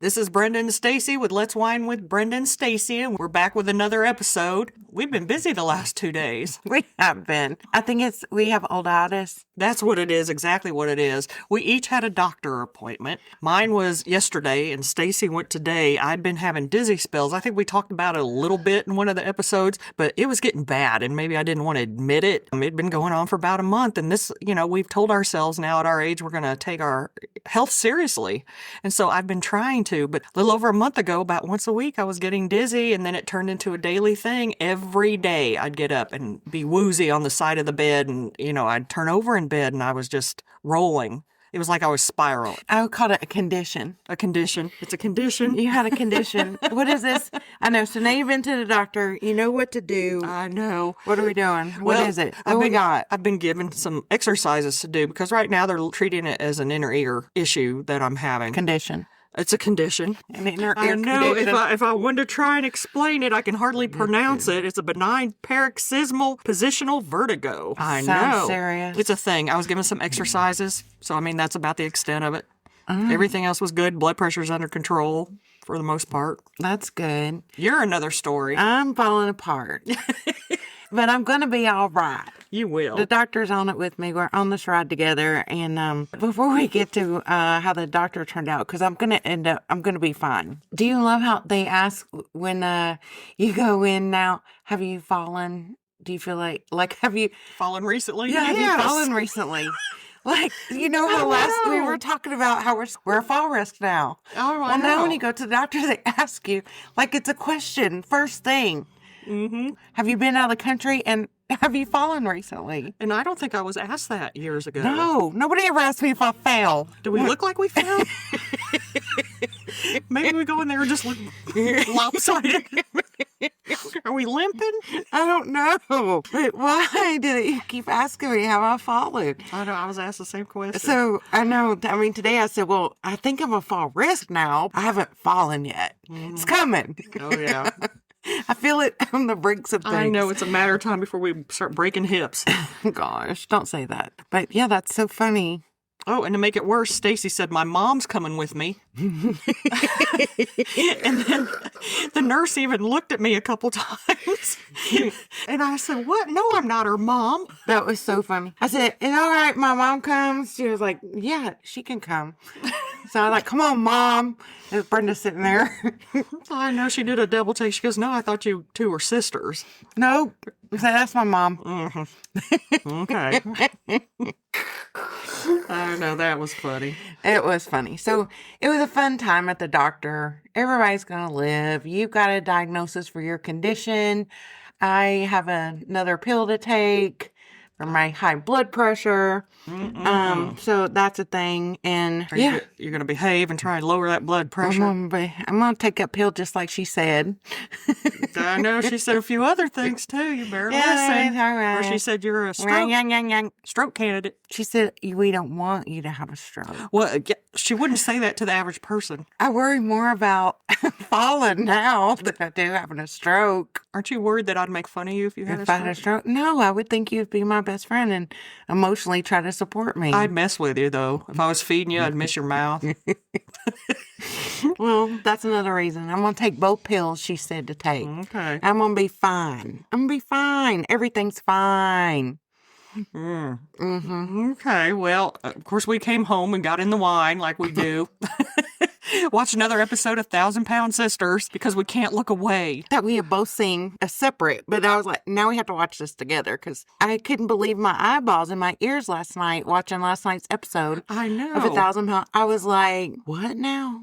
This is Brenda and Stacy with Let's Wine with Brenda and Stacy, and we're back with another episode. We've been busy the last 2 days. We have been. I think we have olditis. That's what it is, exactly what it is. We each had a doctor appointment. Mine was yesterday, and Stacy went today. I'd been having dizzy spells. I think we talked about it a little bit in one of the episodes, but it was getting bad, and maybe I didn't want to admit it. It'd been going on for about a month, and this, we've told ourselves now at our age we're going to take our health seriously. And so I've been trying to, but a little over a month ago, about once a week, I was getting dizzy, and then it turned into a daily thing. Every day I'd get up and be woozy on the side of the bed, and, I'd turn over in bed, and I was just rolling. It was like I was spiraling. I would call it a condition. A condition. It's a condition. You had a condition. What is this? I know. So now you've been to the doctor. You know what to do. I know. What are we doing? What is it? What we got? I've been given some exercises to do because right now they're treating it as an inner ear issue that I'm having. Condition. It's a condition. An inner I ear know. condition. If I wanted to try and explain it, I can hardly pronounce it. It's a benign paroxysmal positional vertigo. I Sounds know. serious. It's a thing. I was given some exercises, so that's about the extent of it. Everything else was good. Blood pressure's under control for the most part. That's good. You're another story. I'm falling apart. But I'm going to be all right. You will. The doctor's on it with me. We're on this ride together. And before we get to how the doctor turned out, because I'm going to be fine. Do you love how they ask when you go in now, have you fallen? Do you feel like have you fallen recently? Yeah, have you fallen recently? Like, how we were talking about how we're a fall risk now. Oh, well, now when you go to the doctor, they ask you, like it's a question, first thing. Mm-hmm. Have you been out of the country and have you fallen recently? And I don't think I was asked that years ago. No, nobody ever asked me if I fell. Do we look like we fell? Maybe we go in there and just look lopsided. Are we limping? I don't know. But why did you keep asking me how I fallen? I know. I was asked the same question. So I know. Today I said, well, I think I'm a fall risk now. I haven't fallen yet. Mm-hmm. It's coming. Oh, yeah. I feel it on the brinks of things. I know. It's a matter of time before we start breaking hips. Gosh, don't say that. But yeah, that's so funny. Oh, and to make it worse, Stacy said, my mom's coming with me. And then the nurse even looked at me a couple times. And I said, what? No, I'm not her mom. That was so funny. I said, it's all right, my mom comes. She was like, yeah, she can come. So I was like, come on, Mom. There's Brenda sitting there. I know. She did a double take. She goes, no, I thought you two were sisters. No. I said, that's my mom. Mm-hmm. Okay. I know. That was funny. It was funny. So it was a fun time at the doctor. Everybody's going to live. You've got a diagnosis for your condition. I have another pill to take for my high blood pressure. So that's a thing. And you're going to behave and try and lower that blood pressure. I'm going to take that pill just like she said. I know. She said a few other things too. You better listen. All right. Or she said you're a stroke candidate. She said, we don't want you to have a stroke. Well, she wouldn't say that to the average person. I worry more about falling now than I do having a stroke. Aren't you worried that I'd make fun of you if you had If I had a stroke? No, I would think you'd be my best friend and emotionally try to support me. I'd mess with you, though. If I was feeding you, I'd miss your mouth. Well, that's another reason. I'm going to take both pills she said to take. Okay. I'm going to be fine. I'm going to be fine. Everything's fine. Mm-hmm. Okay. Well, of course, we came home and got in the wine like we do. Watch another episode of 1,000-Pound Sisters because we can't look away. That we have both seen a separate, but I was like, now we have to watch this together because I couldn't believe my eyeballs and my ears last night watching last night's episode. I know. Of 1,000-Pound. I was like, what now?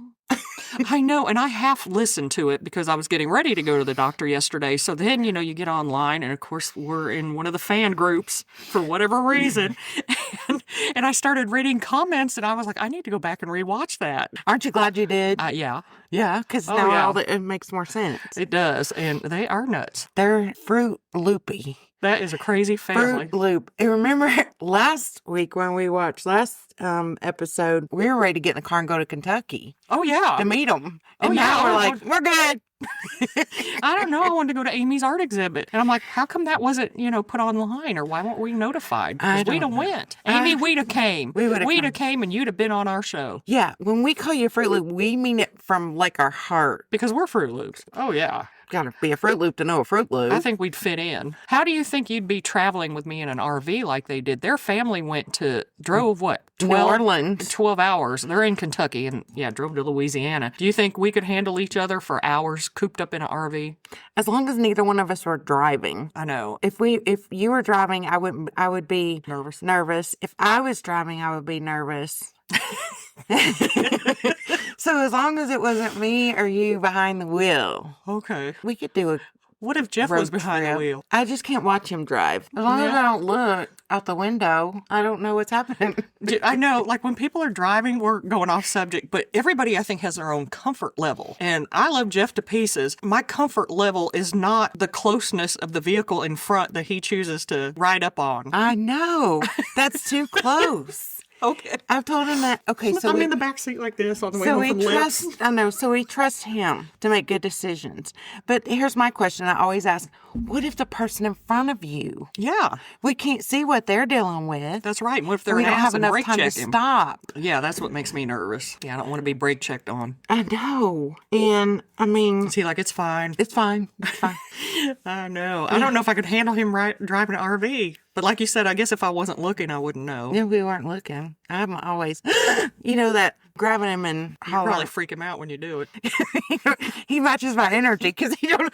I know, and I half listened to it because I was getting ready to go to the doctor yesterday. So then, you get online, and of course, we're in one of the fan groups for whatever reason. And I started reading comments, and I was like, I need to go back and rewatch that. Aren't you glad you did? Yeah. Yeah, because now it makes more sense. It does, and they are nuts. They're Fruit Loopy. That is a crazy family. Fruit Loop. And remember last week when we watched last episode, we were ready to get in the car and go to Kentucky Oh, yeah. to meet them. Oh, And now yeah. we're like, we're good. I don't know. I wanted to go to Amy's art exhibit. And I'm like, how come that wasn't, put online, or why weren't we notified? I Because we'd don't have know. went. Amy, we'd have came. We would've We'd come. have came and you'd have been on our show. Yeah, when we call you a Fruit Loop, we mean it from like our heart. Because we're Fruit Loops. Oh, yeah. Gotta be a Fruit Loop to know a Fruit Loop. I think we'd fit in. How do you think you'd be traveling with me in an RV like they did? Their family drove what? New Orleans. 12 hours. They're in Kentucky and, drove to Louisiana. Do you think we could handle each other for hours cooped up in an RV? As long as neither one of us were driving. I know. If you were driving, I would be nervous. If I was driving, I would be nervous. So as long as it wasn't me or you behind the wheel, Okay. we could do a What if Jeff road was behind trip. the wheel? I just can't watch him drive. As long as I don't look out the window, I don't know what's happening. I know, like when people are driving, we're going off subject, but everybody I think has their own comfort level. And I love Jeff to pieces. My comfort level is not the closeness of the vehicle in front that he chooses to ride up on. I know. That's too close. Okay. I've told him that. Okay, so I'm we, in the back seat like this on the way so home we from trust. Lips. I know. So we trust him to make good decisions. But here's my question. I always ask: what if the person in front of you? Yeah, We can't see what they're dealing with. that's right. And what if they're we an don't ass have and enough brake time to check him? stop. Yeah, that's what makes me nervous. Yeah, I don't want to be brake checked on. I know. And I mean, See, like, it's fine. it's fine. It's fine. I know. I don't know if I could handle him driving an RV. But like you said, I guess if I wasn't looking, I wouldn't know. Yeah, we weren't looking. I'm always, that grabbing him and You hollering. probably freak him out when you do it. He matches my energy because he don't.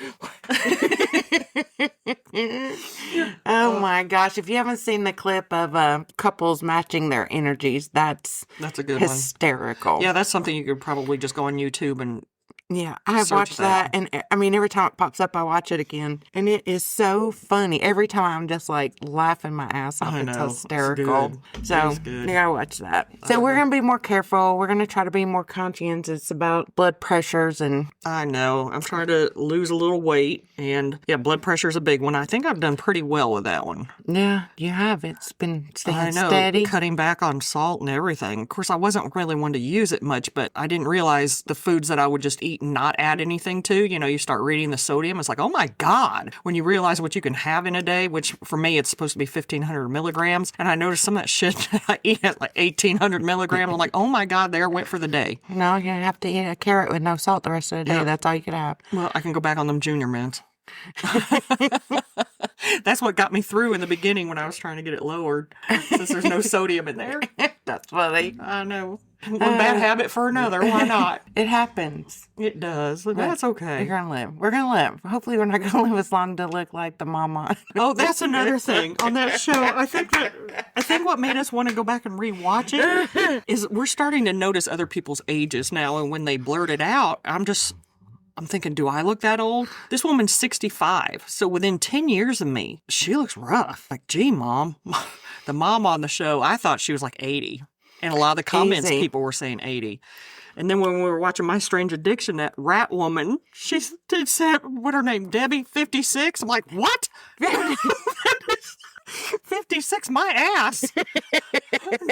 Oh my gosh! If you haven't seen the clip of couples matching their energies, that's That's a good one. hysterical. Yeah, that's something you could probably just go on YouTube and Yeah, I have Search watched that. that, and I mean, every time it pops up, I watch it again, and it is so funny. Every time I'm just like laughing my ass off. I It's know. It's hysterical. good. It So is good. you gotta watch that. So we're gonna be more careful. We're gonna try to be more conscientious about blood pressures and I know. I'm trying to lose a little weight, and blood pressure's a big one. I think I've done pretty well with that one. yeah, you have. It's been I staying know, steady. cutting back on salt and everything. Of course, I wasn't really one to use it much, but I didn't realize the foods that I would just eat and not add anything to. You start reading the sodium. It's like, oh my God, when you realize what you can have in a day, which for me, it's supposed to be 1,500 milligrams. And I noticed some of that shit I eat at like 1,800 milligrams. I'm like, oh my God, there went for the day. No, you have to eat a carrot with no salt the rest of the day. Yeah. That's all you can have. Well, I can go back on them junior mints. That's what got me through in the beginning when I was trying to get it lowered, since there's no sodium in there. That's funny. I know. One bad habit for another. Why not? It happens. It does. That's We're okay. gonna live. We're gonna live. Hopefully, we're not gonna live as long to look like the mama. Oh, that's another thing on that show. I think what made us want to go back and rewatch it is we're starting to notice other people's ages now, and when they blurt it out, I'm thinking, do I look that old? This woman's 65, so within 10 years of me, she looks rough. Like, gee, Mom. The mom on the show, I thought she was like 80. And a lot of the comments, Easy. people were saying 80. And then when we were watching My Strange Addiction, that rat woman, she said, what her name, Debbie, 56? I'm like, what? 56, my ass.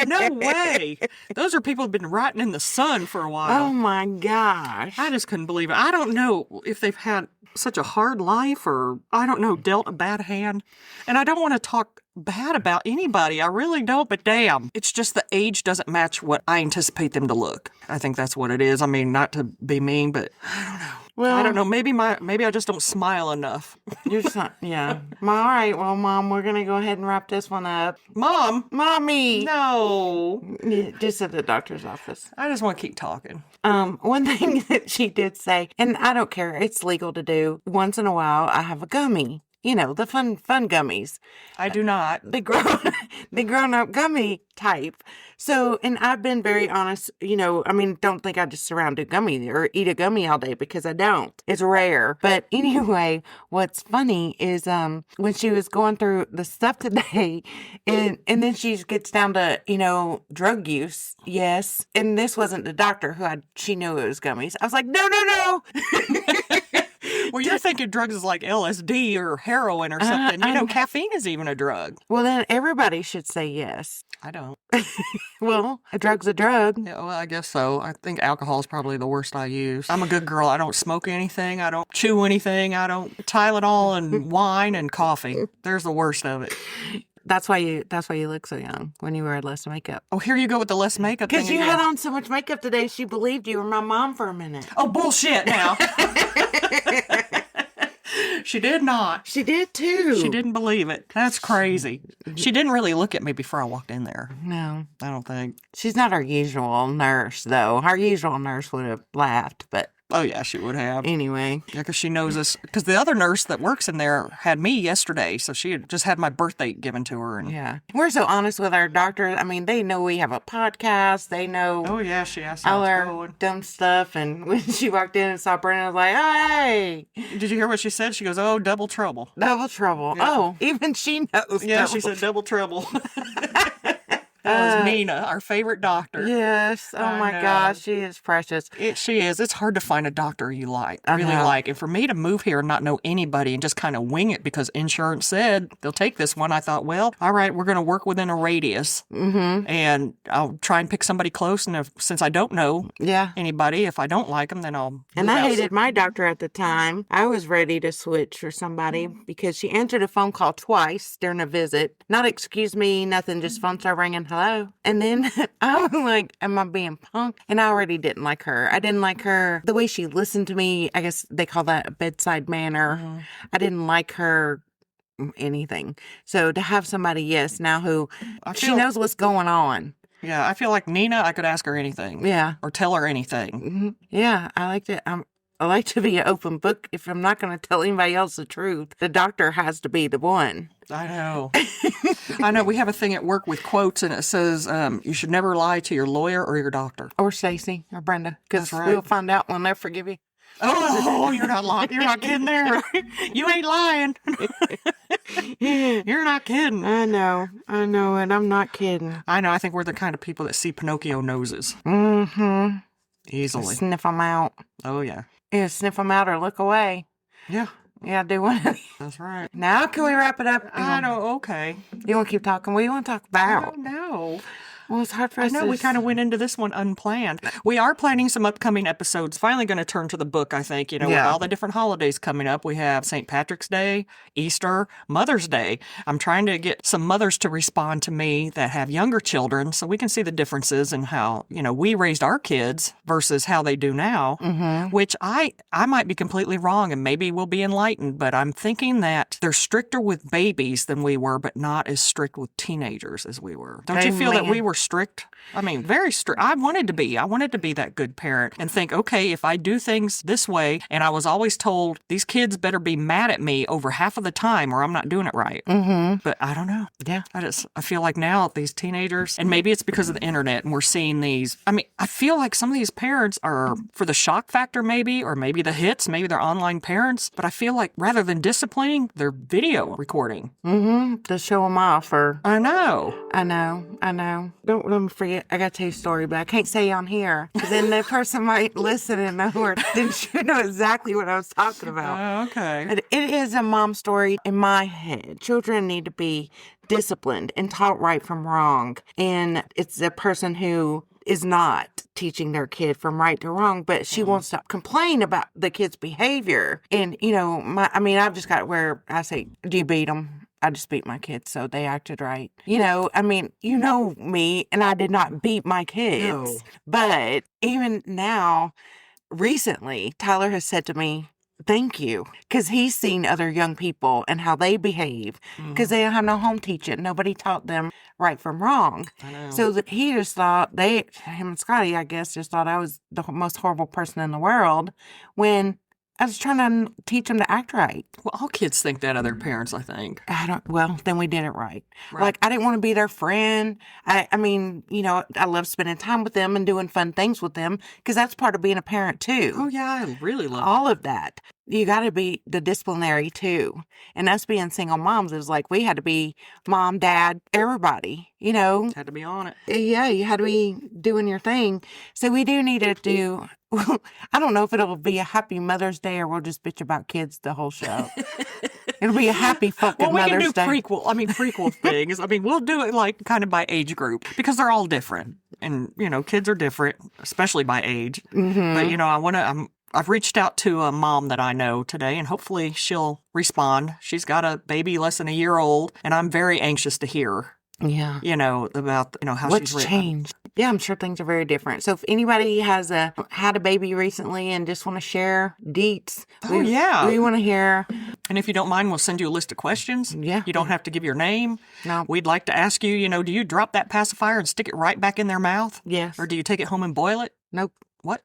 No way. Those are people who've been rotting in the sun for a while. Oh my gosh. I just couldn't believe it. I don't know if they've had such a hard life or, I don't know, dealt a bad hand. And I don't want to talk bad about anybody. I really don't, but damn. It's just the age doesn't match what I anticipate them to look. I think that's what it is. I mean, not to be mean, but Well, I don't know. Maybe I just don't smile enough. You're just not, yeah. All right. Well, Mom, we're going to go ahead and wrap this one up. Mom, Mommy! no. Yeah, just at the doctor's office. I just want to keep talking. One thing that she did say, and I don't care, it's legal to do. Once in a while, I have a gummy. The fun gummies. I do not. The grown up gummy type. So, and I've been very honest, don't think I just surround a gummy or eat a gummy all day because I don't. It's rare. But anyway, what's funny is when she was going through the stuff today and then she gets down to, drug use. Yes. And this wasn't the doctor she knew it was gummies. I was like, no. Well, you're thinking drugs is like LSD or heroin or something. You know, caffeine is even a drug. Well, then everybody should say yes. I don't. Well, a drug's a drug. Yeah, well, I guess so. I think alcohol is probably the worst I use. I'm a good girl. I don't smoke anything. I don't chew anything. I don't Tylenol and wine and coffee. There's the worst of it. That's why you look so young when you wear less makeup. Oh, here you go with the less makeup thing. Because you again. had on so much makeup today, she believed you were my mom for a minute. Oh, bullshit now. She did not. She did too. She didn't believe it. That's crazy. She didn't really look at me before I walked in there. No. I don't think. She's not our usual nurse, though. Our usual nurse would have laughed, but Oh, yeah, she would have. anyway. Yeah, because she knows us. Because the other nurse that works in there had me yesterday, so she had just had my birth date given to her. And Yeah. We're so honest with our doctors. I mean, they know we have a podcast. They know oh, yeah, she asked all how it's our going. dumb stuff. And when she walked in and saw Brandon, I was like, hey, Did you hear what she said? She goes, oh, double trouble. double trouble. Yeah. Oh, even she knows. Yeah, double she said double trouble. That was Nina, our favorite doctor. Yes. Oh I my know. gosh, she is precious. She is. It's hard to find a doctor you like, I really know. like. And for me to move here and not know anybody and just kind of wing it because insurance said they'll take this one, I thought, well, all right, we're going to work within a radius. Mm-hmm. And I'll try and pick somebody close. And since I don't know Yeah. anybody, if I don't like them, then I'll. And move I out. hated my doctor at the time. I was ready to switch for somebody because she answered a phone call twice during a visit. Not excuse me, nothing, just phone started ringing, hello. And then I was like, am I being punked? And I already didn't like her. I didn't like her, the way she listened to me. I guess they call that a bedside manner. Mm-hmm. I didn't like her anything. So to have somebody, yes, now who I she feel- knows what's going on. Yeah, I feel like Nina, I could ask her anything. Yeah. Or tell her anything. Mhm. Yeah, I like to. I like to be an open book. If I'm not going to tell anybody else the truth, the doctor has to be the one. I know. I know. We have a thing at work with quotes, and it says you should never lie to your lawyer or your doctor. Or Stacy or Brenda, because That's right. we'll find out when they forgive you. Oh, you're not lying. You're not kidding there. You ain't lying. You're not kidding. I know, and I'm not kidding. I know. I think we're the kind of people that see Pinocchio noses Mm-hmm. easily. Sniff them out. Oh, yeah. Yeah, sniff them out or look away. Yeah, Yeah, do one. that's right. Now can we wrap it up? I know. Okay. You want to keep talking? What do you want to talk I about? don't know. Well, it's hard for I us. know we kind of went into this one unplanned. We are planning some upcoming episodes. Finally going to turn to the book, I think. You know, with Yeah. all the different holidays coming up, we have St. Patrick's Day, Easter, Mother's Day. I'm trying to get some mothers to respond to me that have younger children so we can see the differences in how, you know, we raised our kids versus how they do now, which I might be completely wrong and maybe we'll be enlightened, but I'm thinking that they're stricter with babies than we were, but not as strict with teenagers as we were. Don't you feel that Amen. we were strict? I mean, very strict. I wanted to be. I wanted to be that good parent and think, okay, if I do things this way, and I was always told these kids better be mad at me over half of the time or I'm not doing it right. Mm-hmm. But I don't know. Yeah. I feel like now these teenagers, and maybe it's because of the internet and we're seeing these. I mean, I feel like some of these parents are for the shock factor maybe, or maybe the hits, maybe they're online parents. But I feel like rather than disciplining, they're video recording. Mm-hmm. To show them off or... I know. I know. Don't let me forget. I got to tell you a story, but I can't say on here. 'Cause then the person might listen and know or didn't you know exactly what I was talking about. Oh, okay. But it is a mom story in my head. Children need to be disciplined and taught right from wrong. And it's a person who is not teaching their kid from right to wrong, but she wants to complain about the kid's behavior. And, you know, I've just got where I say, do you beat them? I just beat my kids, so they acted right. You know, I mean, you know me, and I did not beat my kids. No. But even now, recently, Tyler has said to me, thank you, because he's seen other young people and how they behave, because they don't have no home teaching. Nobody taught them right from wrong. I know. So that he just thought him and Scotty, I guess, just thought I was the most horrible person in the world when I was trying to teach them to act right. Well, all kids think that of their parents, I think. Well, then we did it right. Right. Like, I didn't want to be their friend. I mean, you know, I love spending time with them and doing fun things with them because that's part of being a parent too. Oh, yeah, I really love All of that. you got to be the disciplinary too. And us being single moms is like we had to be mom, dad, everybody, Had to be on it. Yeah, you had to be doing your thing. So we do need to do, I don't know if it'll be a happy Mother's Day or we'll just bitch about kids the whole show. It'll be a happy fucking Well, we can Mother's do Day. prequel things. I mean, we'll do it like kind of by age group because they're all different. And, kids are different, especially by age. Mm-hmm. But, I've reached out to a mom that I know today, and hopefully she'll respond. She's got a baby less than a year old, and I'm very anxious to hear, Yeah. about, how What's she's changed? Yeah, I'm sure things are very different. So if anybody had a baby recently and just want to share deets, we want to hear. And if you don't mind, we'll send you a list of questions. Yeah. You don't have to give your name. No. We'd like to ask you, do you drop that pacifier and stick it right back in their mouth? Yes. Or do you take it home and boil it? Nope. What?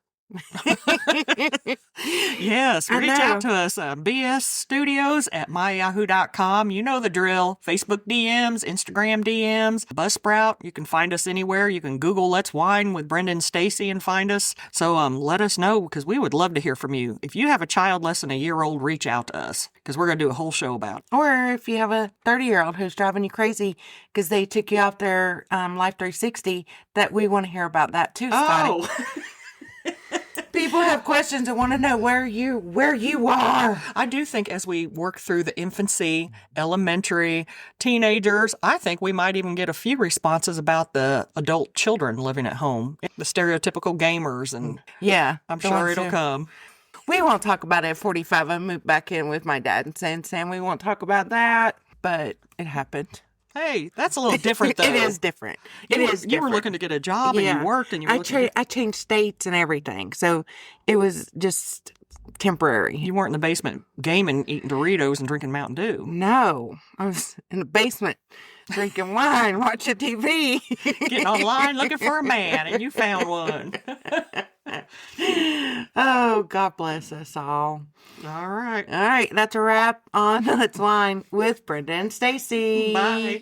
Yes, reach out to us, bsstudios@myyahoo.com. You know the drill. Facebook DMs, Instagram DMs, Buzzsprout. You can find us anywhere. You can Google Let's Wine with Brenda and Stacy and find us. So let us know because we would love to hear from you. If you have a child less than a year old, reach out to us because we're going to do a whole show about it. Or if you have a 30-year-old who's driving you crazy because they took you off their Life 360, that we want to hear about that too, Scotty. Oh! People have questions and want to know where you are. I do think as we work through the infancy, elementary, teenagers, I think we might even get a few responses about the adult children living at home, the stereotypical gamers, and Yeah. I'm the sure ones it'll who- come. We won't talk about it at 45. I moved back in with my dad and saying, Sam, we won't talk about that. But it happened. Hey, that's a little different, though. It is different. You were different. looking to get a job, and you worked, and you were I changed states and everything. So it was just temporary. you weren't in the basement gaming, eating Doritos, and drinking Mountain Dew. No, I was in the basement drinking wine, watching TV. Getting online looking for a man, and you found one. Oh, God bless us all. All right. All right, that's a wrap on Let's Wine with Brenda and Stacy. Bye.